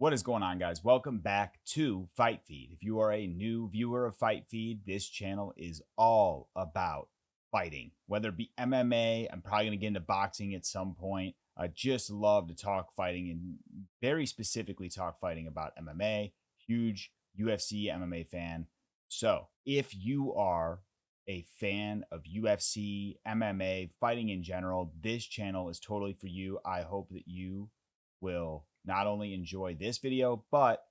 What is going on, guys? Welcome back to Fight Feed. If you are a new viewer of Fight Feed, this channel is all about fighting, whether it be MMA. I'm probably going to get into boxing at some point. I just love to talk fighting and very specifically talk fighting about MMA. Huge UFC MMA fan. So if you are a fan of UFC, MMA, fighting in general, this channel is totally for you. I hope that you will not only enjoy this video, but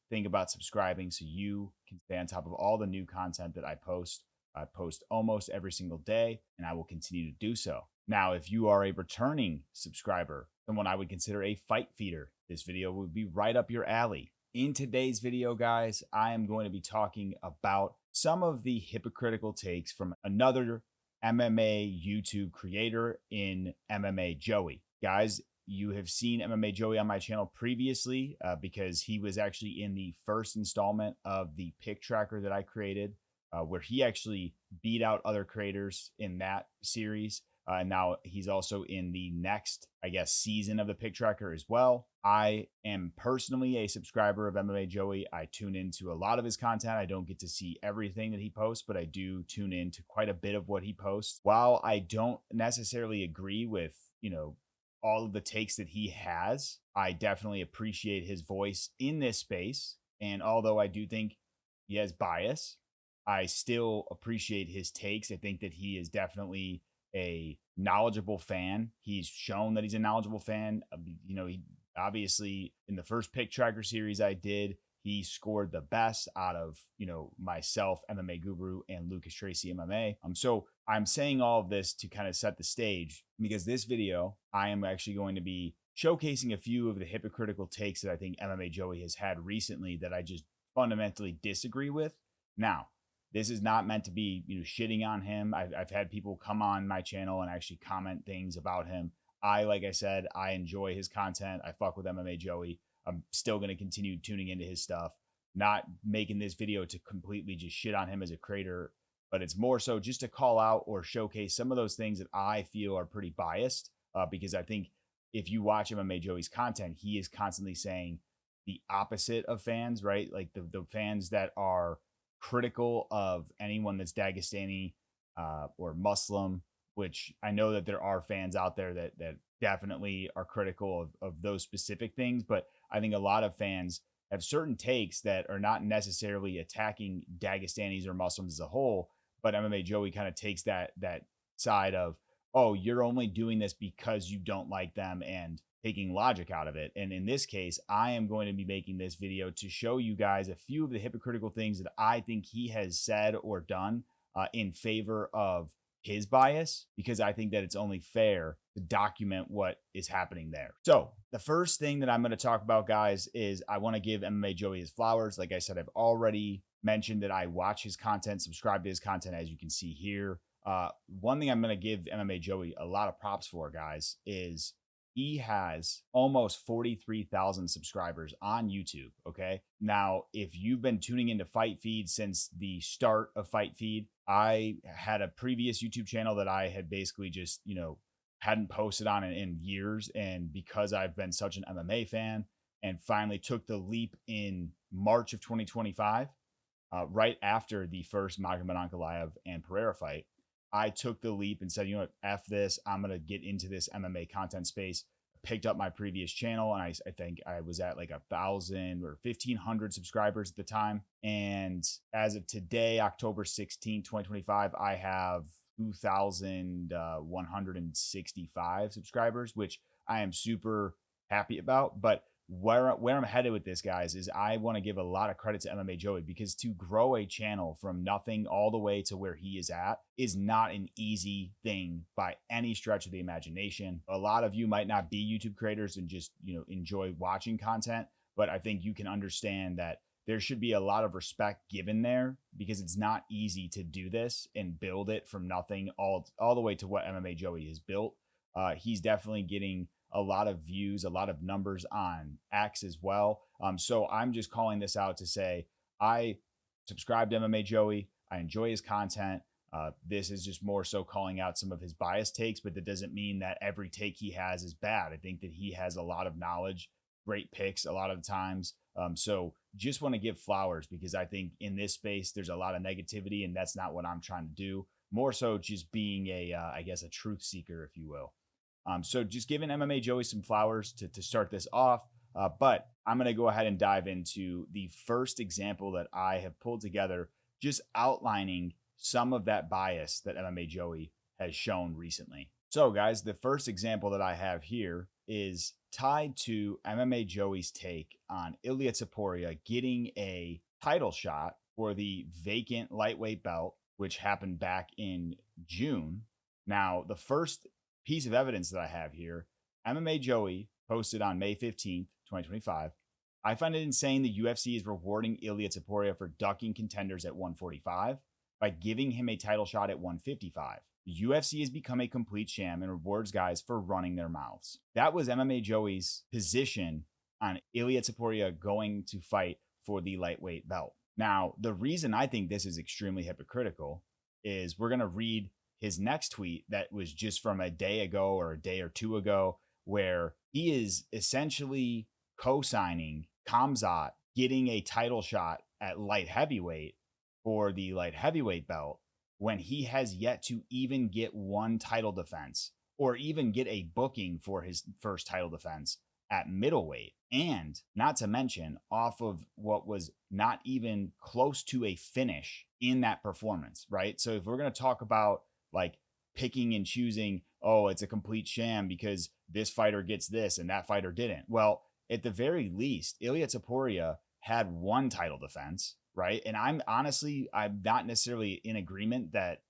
think about subscribing so you can stay on top of all the new content that I post. I post almost every single day, and I will continue to do so. Now, if you are a returning subscriber, someone I would consider a fight feeder, this video would be right up your alley. In today's video, guys, I am going to be talking about some of the hypocritical takes from another MMA YouTube creator in MMA Joey. Guys, you have seen MMA Joey on my channel previously because he was actually in the first installment of the pick tracker that I created, where he actually beat out other creators in that series. And now he's also in the next, season of the pick tracker as well. I am personally a subscriber of MMA Joey. I tune into a lot of his content. I don't get to see everything that he posts, but I do tune into quite a bit of what he posts. While I don't necessarily agree with, all of the takes that he has, I definitely appreciate his voice in this space. And although I do think he has bias, I still appreciate his takes. I think that he is definitely a knowledgeable fan. He's shown that he's a knowledgeable fan. He obviously in the first pick tracker series I did, he scored the best out of, myself, MMA Guru, and Lucas Tracy MMA. So I'm saying all of this to kind of set the stage because this video, I am actually going to be showcasing a few of the hypocritical takes that I think MMA Joey has had recently that I just fundamentally disagree with. Now, this is not meant to be, shitting on him. I've had people come on my channel and actually comment things about him. Like I said, I enjoy his content. I fuck with MMA Joey. I'm still going to continue tuning into his stuff, not making this video to completely just shit on him as a creator, but it's more so just to call out or showcase some of those things that I feel are pretty biased. Because I think if you watch MMA Joey's content, he is constantly saying the opposite of fans, right? Like the fans that are critical of anyone that's Dagestani or Muslim, which I know that there are fans out there that definitely are critical of those specific things. But I think a lot of fans have certain takes that are not necessarily attacking Dagestanis or Muslims as a whole, but MMA Joey kind of takes that side of, oh, you're only doing this because you don't like them and taking logic out of it. And in this case, I am going to be making this video to show you guys a few of the hypocritical things that I think he has said or done in favor of his bias, because I think that it's only fair to document what is happening there. So the first thing that I'm going to talk about, guys, is I want to give MMA Joey his flowers. Like I said, I've already mentioned that I watch his content, subscribe to his content, as you can see here. One thing I'm going to give MMA Joey a lot of props for, guys, is he has almost 43,000 subscribers on YouTube. Okay. Now, if you've been tuning into Fight Feed since the start of Fight Feed, I had a previous YouTube channel that I had basically just, hadn't posted on in years. And because I've been such an MMA fan and finally took the leap in March of 2025, right after the first Magomed Ankalaev and Pereira fight, I took the leap and said, F this, I'm going to get into this MMA content space. Picked up my previous channel, and I think I was at like 1,000 or 1,500 subscribers at the time. And as of today, October 16, 2025, I have 2,165 subscribers, which I am super happy about. But where I'm headed with this, guys, is I want to give a lot of credit to MMA Joey, because to grow a channel from nothing all the way to where he is at is not an easy thing by any stretch of the imagination. A lot of you might not be YouTube creators and just, enjoy watching content, but I think you can understand that there should be a lot of respect given there, because it's not easy to do this and build it from nothing all the way to what MMA Joey has built. He's definitely getting a lot of views, a lot of numbers on X as well. So I'm just calling this out to say I subscribe to MMA Joey. I enjoy his content. This is just more so calling out some of his bias takes, but that doesn't mean that every take he has is bad. I think that he has a lot of knowledge great picks a lot of the times. So just want to give flowers because I think in this space there's a lot of negativity, and that's not what I'm trying to do. More so just being I guess, a truth seeker, if you will. So just giving MMA Joey some flowers to start this off. But I'm going to go ahead and dive into the first example that I have pulled together, just outlining some of that bias that MMA Joey has shown recently. So, guys, the first example that I have here is tied to MMA Joey's take on Ilia Topuria getting a title shot for the vacant lightweight belt, which happened back in June. Now, the first piece of evidence that I have here, MMA Joey posted on May 15th, 2025. I find it insane the UFC is rewarding Ilia Topuria for ducking contenders at 145 by giving him a title shot at 155. The UFC has become a complete sham and rewards guys for running their mouths. That was MMA Joey's position on Ilia Topuria going to fight for the lightweight belt. Now, the reason I think this is extremely hypocritical is we're going to read his next tweet that was just from a day ago or a day or two ago, where he is essentially co-signing Khamzat getting a title shot at light heavyweight for the light heavyweight belt when he has yet to even get one title defense or even get a booking for his first title defense at middleweight. And not to mention off of what was not even close to a finish in that performance, right? So if we're going to talk about like picking and choosing, oh, it's a complete sham because this fighter gets this and that fighter didn't. Well, at the very least, Ilia Topuria had one title defense, right? And I'm not necessarily in agreement that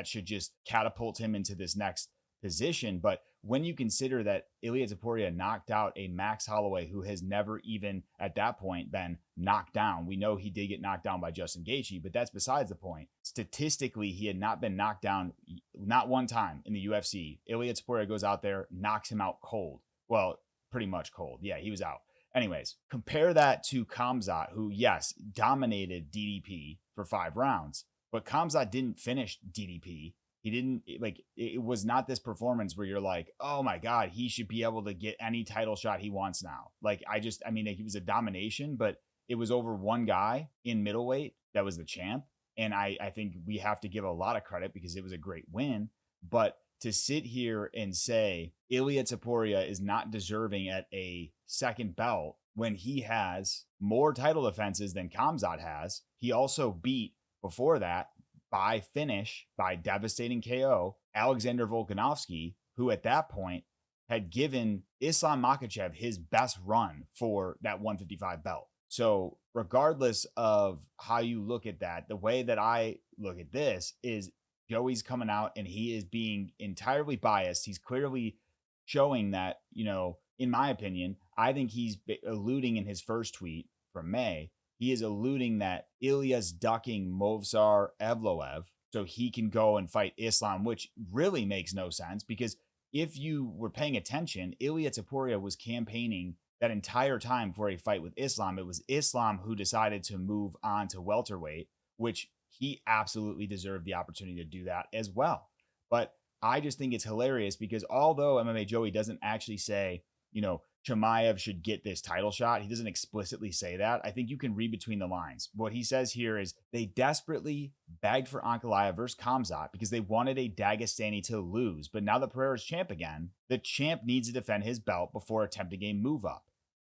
should just catapult him into this next position. But when you consider that Ilia Topuria knocked out a Max Holloway who has never even at that point been knocked down. We know he did get knocked down by Justin Gaethje, but that's besides the point. Statistically, he had not been knocked down not one time in the UFC. Ilia Topuria goes out there, knocks him out cold. Well, pretty much cold. Yeah, he was out. Anyways, compare that to Khamzat, who, yes, dominated DDP for 5 rounds, but Khamzat didn't finish DDP. He didn't, like, it was not this performance where you're like, oh my God, he should be able to get any title shot he wants now. Like, he was a domination, but it was over one guy in middleweight that was the champ. And I think we have to give a lot of credit because it was a great win. But to sit here and say Ilia Topuria is not deserving at a second belt when he has more title defenses than Khamzat has, he also beat before that by finish, by devastating KO, Alexander Volkanovski, who at that point had given Islam Makhachev his best run for that 155 belt. So regardless of how you look at that, the way that I look at this is Joey's coming out and he is being entirely biased. He's clearly showing that, in my opinion, I think he's alluding in his first tweet from May. He is alluding that Ilya's ducking Movsar Evloev so he can go and fight Islam, which really makes no sense because if you were paying attention, Ilia Topuria was campaigning that entire time for a fight with Islam. It was Islam who decided to move on to welterweight, which he absolutely deserved the opportunity to do that as well. But I just think it's hilarious because although MMA Joey doesn't actually say, Chimaev should get this title shot, he doesn't explicitly say that. I think you can read between the lines. What he says here is they desperately begged for Ankalaev versus Khamzat because they wanted a Dagestani to lose. But now that Pereira's champ again, the champ needs to defend his belt before attempting a move up.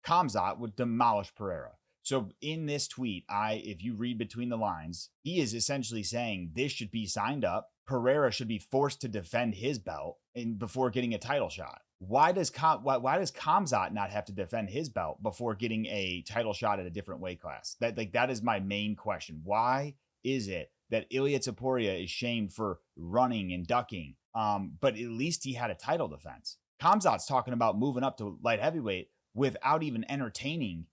Khamzat would demolish Pereira. So in this tweet, if you read between the lines, he is essentially saying this should be signed up. Pereira should be forced to defend his belt before getting a title shot. Why does Khamzat not have to defend his belt before getting a title shot at a different weight class? That is my main question. Why is it that Ilia Topuria is shamed for running and ducking, but at least he had a title defense? Khamzat's talking about moving up to light heavyweight without even entertaining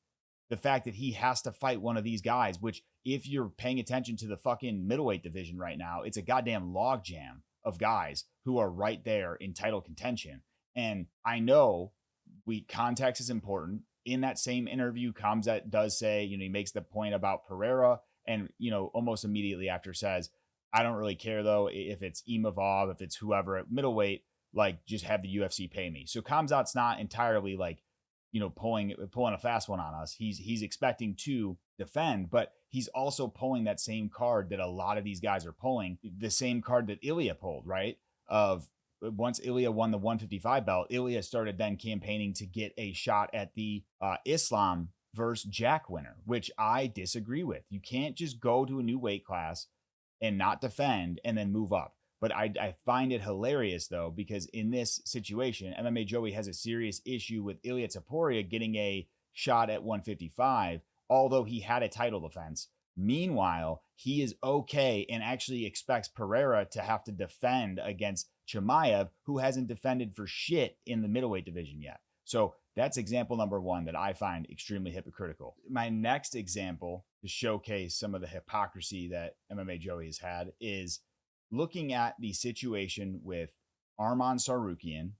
the fact that he has to fight one of these guys, which if you're paying attention to the fucking middleweight division right now, it's a goddamn logjam of guys who are right there in title contention. And I know context is important. In that same interview, Khamzat does say, he makes the point about Pereira and, almost immediately after says, I don't really care though if it's Imavov, if it's whoever at middleweight, like just have the UFC pay me. So Khamzat's not entirely like, pulling a fast one on us. He's expecting to defend, but he's also pulling that same card that a lot of these guys are pulling, the same card that Ilia pulled, right? Of once Ilia won the 155 belt, Ilia started then campaigning to get a shot at the Islam versus Jack winner, which I disagree with. You can't just go to a new weight class and not defend and then move up. But I find it hilarious, though, because in this situation, MMA Joey has a serious issue with Ilia Topuria getting a shot at 155, although he had a title defense. Meanwhile, he is okay and actually expects Pereira to have to defend against Chimaev, who hasn't defended for shit in the middleweight division yet. So that's example number one that I find extremely hypocritical. My next example to showcase some of the hypocrisy that MMA Joey has had is looking at the situation with Arman Tsarukyan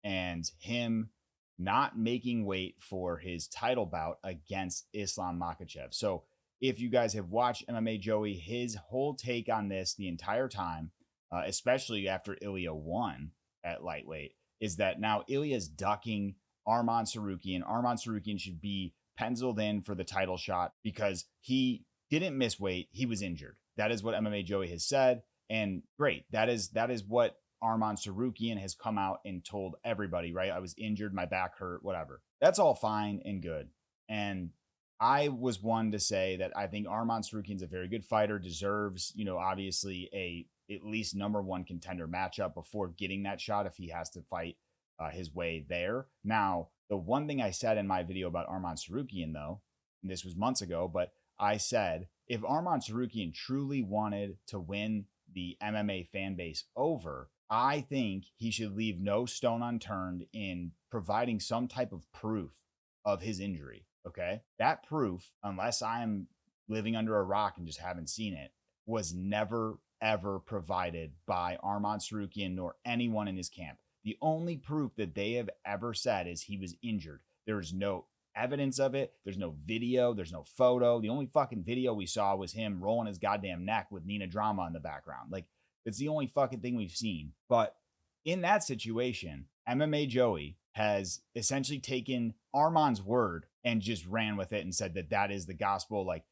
and him not making weight for his title bout against Islam Makhachev. So if you guys have watched MMA Joey, his whole take on this the entire time, especially after Ilia won at lightweight, is that now Ilia's ducking Arman Tsarukyan. Arman Tsarukyan should be penciled in for the title shot because he didn't miss weight. He was injured. That is what MMA Joey has said. And great. That is what Arman Tsarukyan has come out and told everybody, right? I was injured, my back hurt, whatever. That's all fine and good. And I was one to say that I think Arman Tsarukyan's a very good fighter, deserves, obviously a at least number one contender matchup before getting that shot if he has to fight his way there. Now, the one thing I said in my video about Arman Tsarukyan, though, and this was months ago, but I said, if Arman Tsarukyan truly wanted to win the MMA fan base over, I think he should leave no stone unturned in providing some type of proof of his injury. Okay. That proof, unless I'm living under a rock and just haven't seen it, was never, ever provided by Arman Tsarukyan nor anyone in his camp. The only proof that they have ever said is he was injured. There is no evidence of it. There's no video. There's no photo. The only fucking video we saw was him rolling his goddamn neck with Nina Drama in the background. Like, it's the only fucking thing we've seen. But in that situation, MMA Joey has essentially taken Arman's word and just ran with it and said that that is the gospel. Like,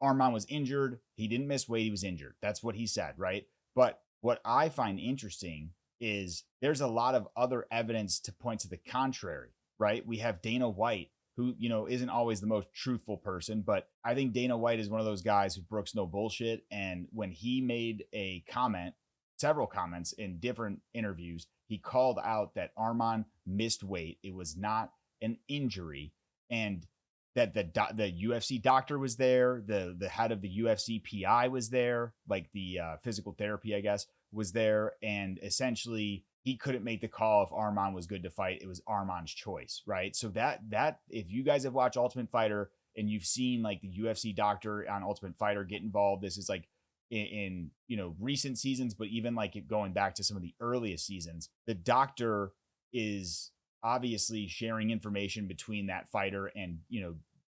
Arman was injured. He didn't miss weight. He was injured. That's what he said, right? But what I find interesting is there's a lot of other evidence to point to the contrary, right? We have Dana White, who, isn't always the most truthful person, but I think Dana White is one of those guys who brooks no bullshit. And when he made a comment, several comments in different interviews, he called out that Arman missed weight. It was not an injury. And that the UFC doctor was there. The head of the UFC PI was there, like the physical therapy, I guess, was there. And essentially he couldn't make the call if Arman was good to fight. It was Arman's choice, right? So that if you guys have watched Ultimate Fighter and you've seen like the UFC doctor on Ultimate Fighter get involved, this is like in recent seasons, but even like going back to some of the earliest seasons, the doctor is obviously sharing information between that fighter and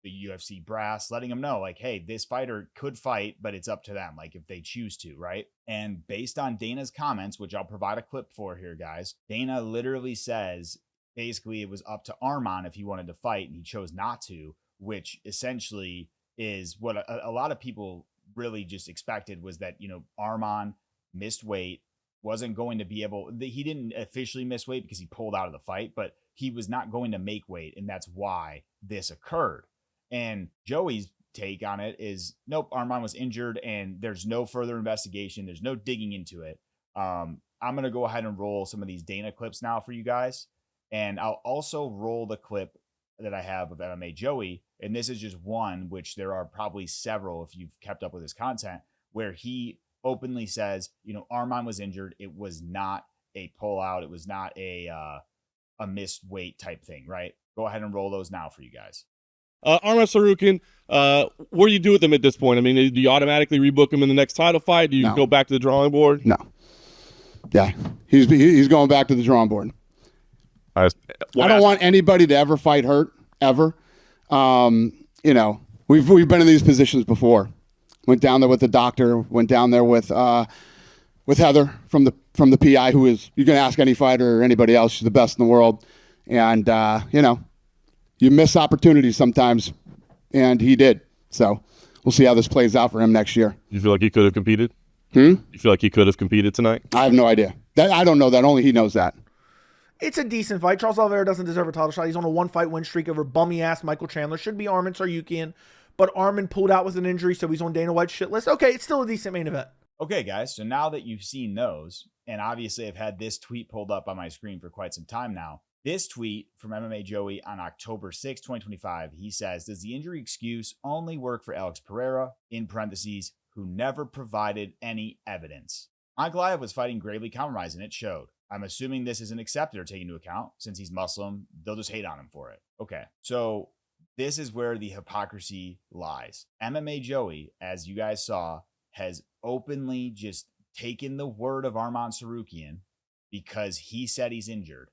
the UFC brass, letting them know like, hey, this fighter could fight, but it's up to them, like if they choose to, right? And based on Dana's comments, which I'll provide a clip for here, guys, Dana literally says basically it was up to Arman if he wanted to fight and he chose not to, which essentially is what a lot of people really just expected, was that Arman missed weight, wasn't going to be able, he didn't officially miss weight because he pulled out of the fight, but he was not going to make weight, and that's why this occurred. And Joey's take on it is, nope, Arman was injured and there's no further investigation. There's no digging into it. I'm going to go ahead and roll some of these Dana clips now for you guys. And I'll also roll the clip that I have of MMA Joey. And this is just one, which there are probably several if you've kept up with his content, where he openly says, Arman was injured. It was not a pullout. It was not a missed weight type thing, right? Go ahead and roll those now for you guys. Arman Tsarukyan, what do you do with him at this point? I mean, do you automatically rebook him in the next title fight? Do you go back to the drawing board? No. Yeah, he's going back to the drawing board. I don't want anybody to ever fight hurt, ever. We've been in these positions before. Went down there with the doctor. Went down there with Heather from the PI, who is, you can ask any fighter or anybody else, she's the best in the world. And You miss opportunities sometimes, and he did. So we'll see how this plays out for him next year. You feel like he could have competed? You feel like he could have competed tonight? I have no idea. I don't know that. Only he knows that. It's a decent fight. Charles Oliveira doesn't deserve a title shot. He's on a 1-fight win streak over bummy-ass Michael Chandler. Should be Arman Tsarukyan, but Arman pulled out with an injury, so he's on Dana White's shit list. Okay, it's still a decent main event. Okay, guys, so now that you've seen those, and obviously I've had this tweet pulled up on my screen for quite some time now. This tweet from MMA Joey on October 6, 2025, he says, does the injury excuse only work for Alex Pereira, in parentheses, who never provided any evidence? Ankalaev was fighting gravely compromised, and it showed. I'm assuming this isn't accepted or taken into account. Since he's Muslim, they'll just hate on him for it. Okay, so this is where the hypocrisy lies. MMA Joey, as you guys saw, has openly just taken the word of Arman Tsarukyan because he said he's injured.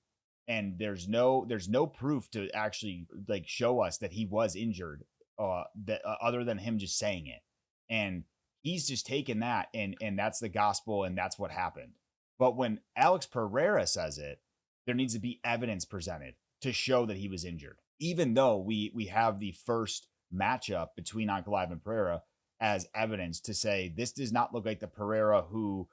And there's no proof to actually like show us that he was injured other than him just saying it. And he's just taken that and that's the gospel and that's what happened. But when Alex Pereira says it, there needs to be evidence presented to show that he was injured. Even though we have the first matchup between Ankalaev and Pereira as evidence to say this does not look like the Pereira who,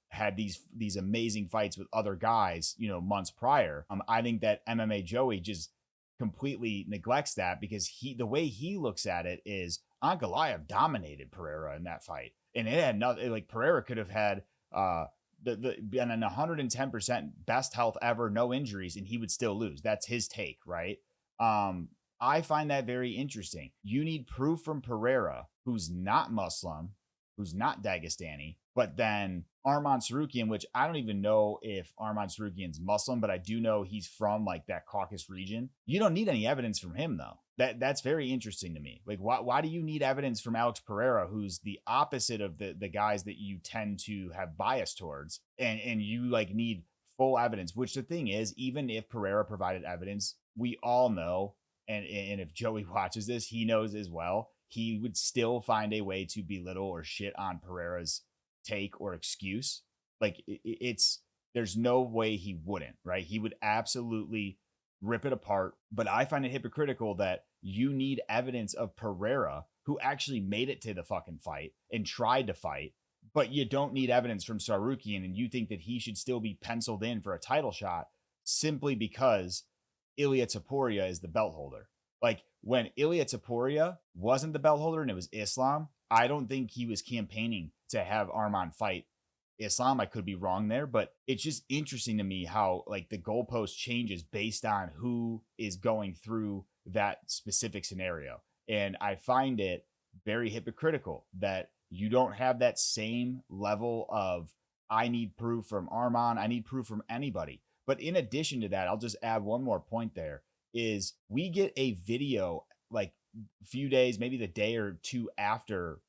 had these amazing fights with other guys, months prior. I think that MMA Joey just completely neglects that because the way he looks at it is Ankalaev dominated Pereira in that fight. And it had nothing, like Pereira could have had been an 110% best health ever, no injuries, and he would still lose. That's his take, right? I find that very interesting. You need proof from Pereira, who's not Muslim, who's not Dagestani, but then Arman Tsarukyan, which I don't even know if Arman Tsarukyan's Muslim, but I do know he's from like that Caucasus region. You don't need any evidence from him though. That's very interesting to me. Like why do you need evidence from Alex Pereira, who's the opposite of the guys that you tend to have bias towards, and you like need full evidence, which the thing is, even if Pereira provided evidence, we all know, and if Joey watches this, he knows as well, he would still find a way to belittle or shit on Pereira's take or excuse. Like there's no way he wouldn't, right? He would absolutely rip it apart. But I find it hypocritical that you need evidence of Pereira, who actually made it to the fucking fight and tried to fight, but you don't need evidence from Tsarukyan, and you think that he should still be penciled in for a title shot simply because Ilia Topuria is the belt holder. Like when Ilia Topuria wasn't the belt holder and it was Islam, I don't think he was campaigning to have Arman fight Islam. I could be wrong there, but it's just interesting to me how like the goalpost changes based on who is going through that specific scenario. And I find it very hypocritical that you don't have that same level of, I need proof from Arman, I need proof from anybody. But in addition to that, I'll just add one more point there, is we get a video like a few days, maybe the day or two after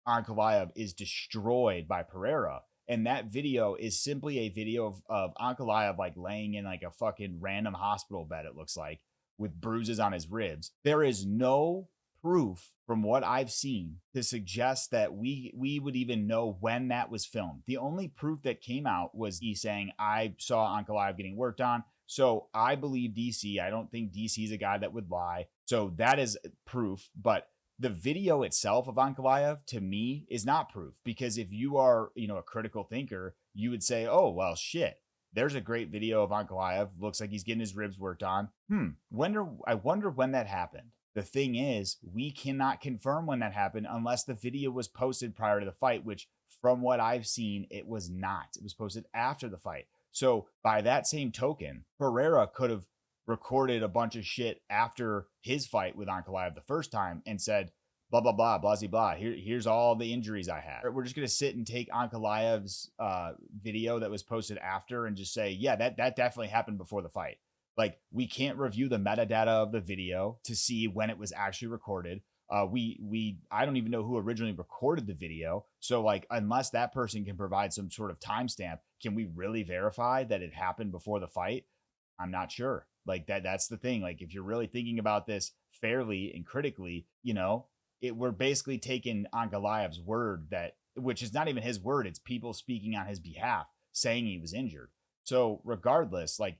Ankalaev is destroyed by Pereira. And that video is simply a video of Ankalaev like laying in like a fucking random hospital bed, it looks like, with bruises on his ribs. There is no proof from what I've seen to suggest that we would even know when that was filmed. The only proof that came out was he saying, I saw Ankalaev getting worked on, so I believe DC. I don't think DC is a guy that would lie. So that is proof. But the video itself of Ankalaev, to me, is not proof, because if you are, a critical thinker, you would say, oh, well, shit, there's a great video of Ankalaev. Looks like he's getting his ribs worked on. I wonder when that happened. The thing is, we cannot confirm when that happened unless the video was posted prior to the fight, which from what I've seen, it was not. It was posted after the fight. So by that same token, Pereira could have recorded a bunch of shit after his fight with Ankalaev the first time and said, blah, blah, blah, blah, blah, blah. Here's all the injuries I had. We're just going to sit and take Ankalaev's video that was posted after and just say, yeah, that definitely happened before the fight. Like, we can't review the metadata of the video to see when it was actually recorded. I don't even know who originally recorded the video. So like, unless that person can provide some sort of timestamp, can we really verify that it happened before the fight? I'm not sure. Like that's the thing. Like, if you're really thinking about this fairly and critically, we're basically taking Ankalaev's word, which is not even his word. It's people speaking on his behalf saying he was injured. So regardless, like,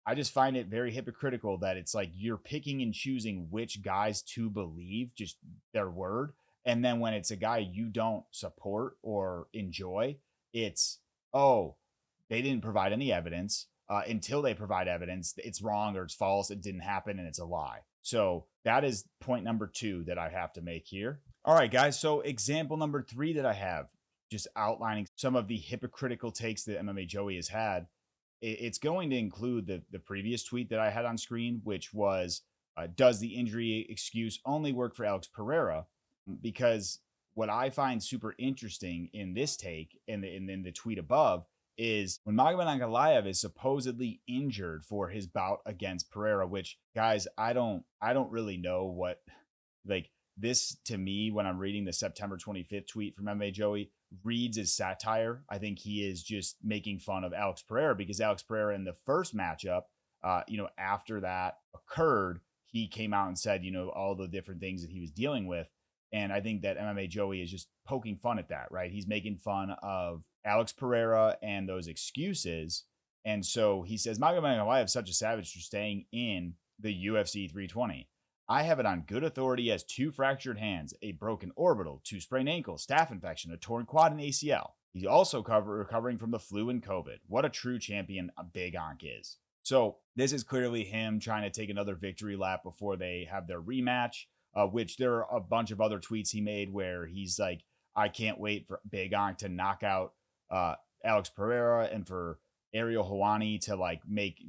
I just find it very hypocritical that it's like you're picking and choosing which guys to believe, just their word. And then when it's a guy you don't support or enjoy, it's, oh, they didn't provide any evidence. Until they provide evidence, it's wrong or it's false, it didn't happen, and it's a lie. So that is point number 2 that I have to make here. All right, guys. So example number 3 that I have, just outlining some of the hypocritical takes that MMA Joey has had. It's going to include the previous tweet that I had on screen, which was, does the injury excuse only work for Alex Pereira? Because what I find super interesting in this take and in the tweet above is when Magomed Ankalaev is supposedly injured for his bout against Pereira, which, guys, I don't really know what, like, this to me, when I'm reading the September 25th tweet from MMA Joey, reads as satire. I think he is just making fun of Alex Pereira, because Alex Pereira in the first matchup, after that occurred, he came out and said, all the different things that he was dealing with. And I think that MMA Joey is just poking fun at that, right? He's making fun of Alex Pereira and those excuses. And so he says, Magomed Ankalaev is such a savage for staying in the UFC 320. I have it on good authority as 2 fractured hands, a broken orbital, 2 sprained ankles, staph infection, a torn quad, and ACL. He's also recovering from the flu and COVID. What a true champion Big Ank is. So this is clearly him trying to take another victory lap before they have their rematch, which there are a bunch of other tweets he made where he's like, I can't wait for Big Ank to knock out Alex Pereira and for Ariel Helwani to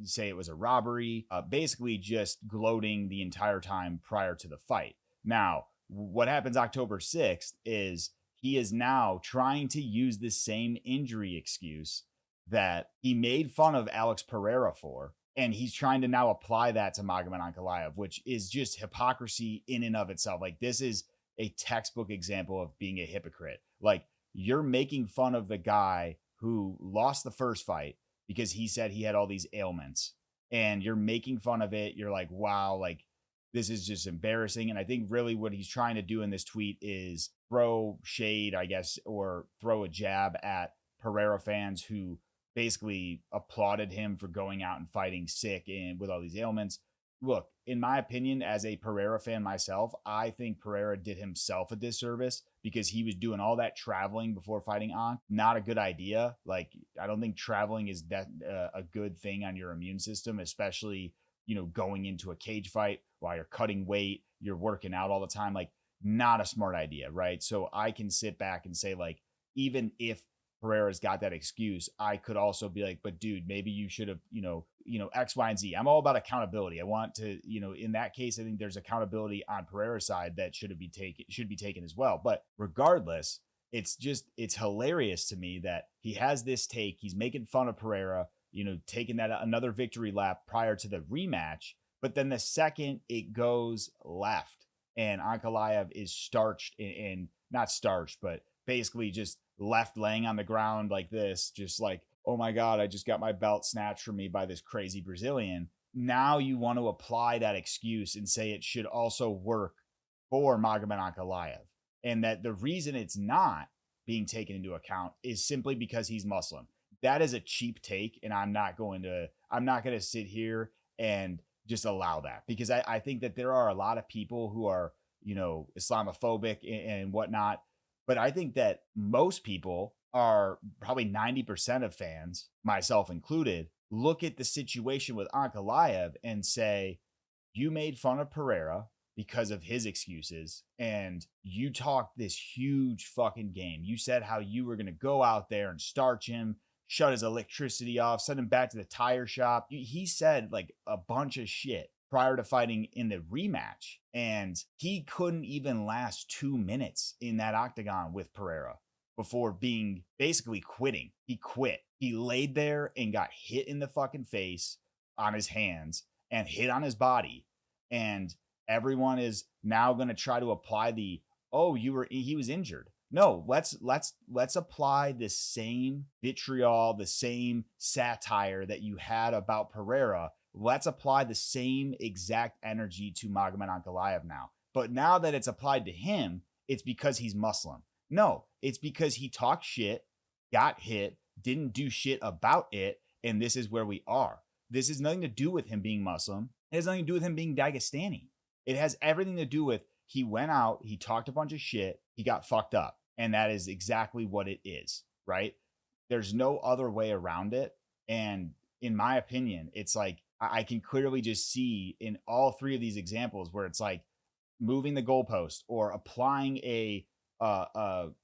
say it was a robbery, basically just gloating the entire time prior to the fight. Now, what happens October 6th is he is now trying to use the same injury excuse that he made fun of Alex Pereira for, and he's trying to now apply that to Magomed Ankalaev, which is just hypocrisy in and of itself. Like, this is a textbook example of being a hypocrite. Like, you're making fun of the guy who lost the first fight because he said he had all these ailments, and you're making fun of it. You're like, wow, like, this is just embarrassing. And I think really what he's trying to do in this tweet is throw shade, I guess, or throw a jab at Pereira fans who basically applauded him for going out and fighting sick and with all these ailments. Look, in my opinion, as a Pereira fan myself, I think Pereira did himself a disservice because he was doing all that traveling before fighting Ank. Not a good idea. Like, I don't think traveling is a good thing on your immune system, especially, going into a cage fight while you're cutting weight, you're working out all the time. Like, not a smart idea, right? So I can sit back and say, like, even if Pereira's got that excuse, I could also be like, but dude, maybe you should have, X, Y, and Z. I'm all about accountability. I want to, in that case, I think there's accountability on Pereira's side that should be taken as well. But regardless, it's hilarious to me that he has this take. He's making fun of Pereira, taking that another victory lap prior to the rematch. But then the second it goes left and Ankalaev is starched and not starched, but basically just left laying on the ground like this, just like, oh my God, I just got my belt snatched from me by this crazy Brazilian. Now you want to apply that excuse and say it should also work for Magomed Ankalaev. And that the reason it's not being taken into account is simply because he's Muslim. That is a cheap take. And I'm not going to sit here and just allow that, because I think that there are a lot of people who are, Islamophobic and whatnot. But I think that most people are, probably 90% of fans, myself included, look at the situation with Ankalaev and say, you made fun of Pereira because of his excuses, and you talked this huge fucking game. You said how you were going to go out there and starch him, shut his electricity off, send him back to the tire shop. He said like a bunch of shit prior to fighting in the rematch. And he couldn't even last 2 minutes in that octagon with Pereira before being basically quitting. He quit. He laid there and got hit in the fucking face on his hands and hit on his body. And everyone is now going to try to apply he was injured. No, let's apply the same vitriol, the same satire that you had about Pereira. Let's apply the same exact energy to Magomed Ankalaev now. But now that it's applied to him, it's because he's Muslim. No, it's because he talked shit, got hit, didn't do shit about it, and this is where we are. This has nothing to do with him being Muslim. It has nothing to do with him being Dagestani. It has everything to do with he went out, he talked a bunch of shit, he got fucked up. And that is exactly what it is, right? There's no other way around it. And in my opinion, it's like I can clearly just see in all three of these examples where it's like moving the goalpost or applying an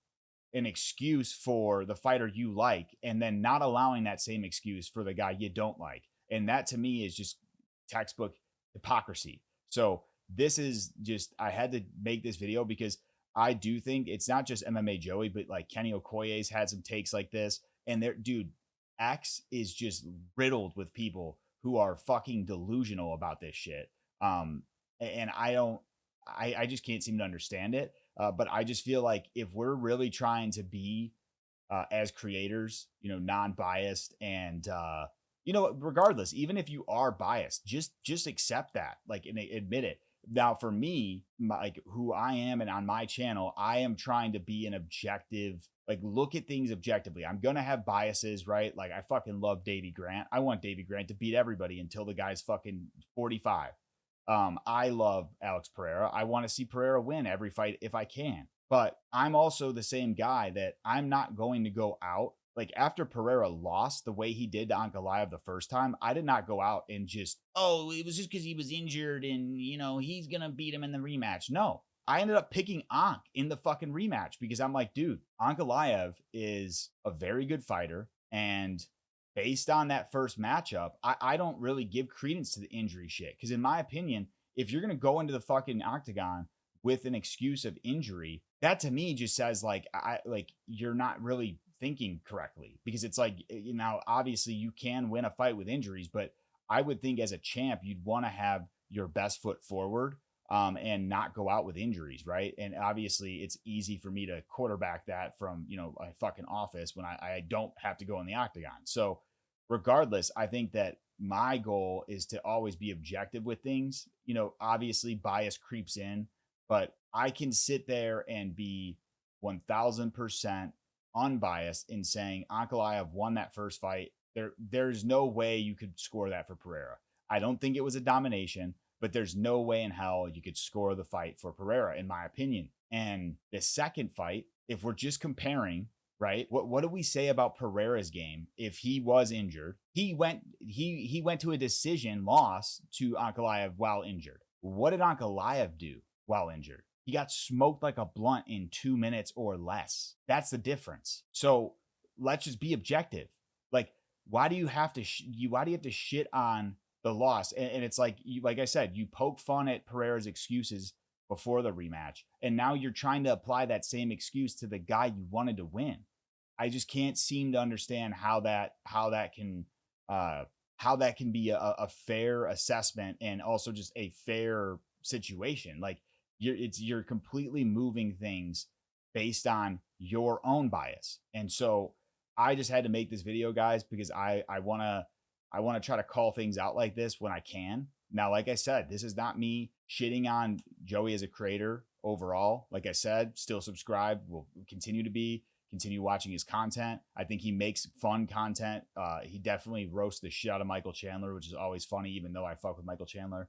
excuse for the fighter you like and then not allowing that same excuse for the guy you don't like. And that to me is just textbook hypocrisy. So this is just, I had to make this video because I do think it's not just MMA Joey, but like Kenny Okoye's had some takes like this. And there, dude, X is just riddled with people who are fucking delusional about this shit. And I just can't seem to understand it. But I just feel like if we're really trying to be, as creators, you know, non-biased and, you know, regardless, even if you are biased, just accept that, like, and admit it. Now, for me, like who I am and on my channel, I am trying to be an objective, like look at things objectively. I'm going to have biases, right? Like I fucking love Davey Grant. I want Davey Grant to beat everybody until the guy's fucking 45. I love Alex Pereira. I want to see Pereira win every fight if I can. But I'm also the same guy that I'm not going to go out. Like after Pereira lost the way he did to Ankalaev the first time, I did not go out and just, oh, it was just because he was injured and, you know, he's going to beat him in the rematch. No, I ended up picking Ank in the fucking rematch because I'm like, dude, Ankalaev is a very good fighter. And based on that first matchup, I don't really give credence to the injury shit. Because in my opinion, if you're going to go into the fucking octagon with an excuse of injury, that to me just says like, you're not really thinking correctly, because it's like, you know, obviously you can win a fight with injuries, but I would think as a champ, you'd want to have your best foot forward and not go out with injuries. Right. And obviously it's easy for me to quarterback that from, you know, a fucking office when I don't have to go in the octagon. So regardless, I think that my goal is to always be objective with things. You know, obviously bias creeps in, but I can sit there and be 1000% unbiased in saying Ankalaev won that first fight. There's no way you could score that for Pereira. I don't think it was a domination, but there's no way in hell you could score the fight for Pereira, in my opinion. And the second fight, if we're just comparing, right? What do we say about Pereira's game? If he was injured, he went to a decision loss to Ankalaev while injured. What did Ankalaev do while injured? He got smoked like a blunt in 2 minutes or less. That's the difference. So let's just be objective. Like, why do you have to shit on the loss? And it's like, like I said, you poke fun at Pereira's excuses before the rematch, and now you're trying to apply that same excuse to the guy you wanted to win. I just can't seem to understand how that can be a fair assessment and also just a fair situation. Like, you're completely moving things based on your own bias. And so I just had to make this video, guys, because I want to try to call things out like this when I can. Now, like I said, this is not me shitting on Joey as a creator overall. Like I said, still subscribe. Will continue watching his content. I think he makes fun content. He definitely roasts the shit out of Michael Chandler, which is always funny, even though I fuck with Michael Chandler.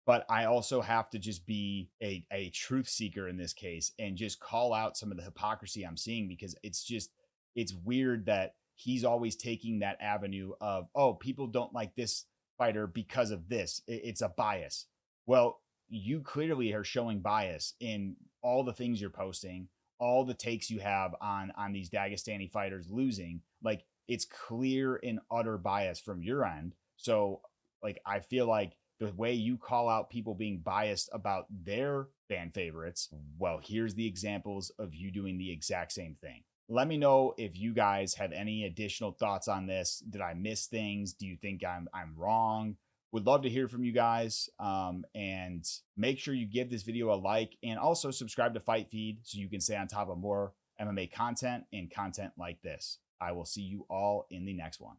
But I also have to just be a truth seeker in this case and just call out some of the hypocrisy I'm seeing, because it's weird that he's always taking that avenue of, oh, people don't like this fighter because of this. It's a bias. Well, you clearly are showing bias in all the things you're posting, all the takes you have on these Dagestani fighters losing. Like, it's clear and utter bias from your end. So like, I feel like the way you call out people being biased about their fan favorites, well, here's the examples of you doing the exact same thing. Let me know if you guys have any additional thoughts on this. Did I miss things? Do you think I'm wrong? Would love to hear from you guys. And make sure you give this video a like, and also subscribe to Fight Feed so you can stay on top of more MMA content and content like this. I will see you all in the next one.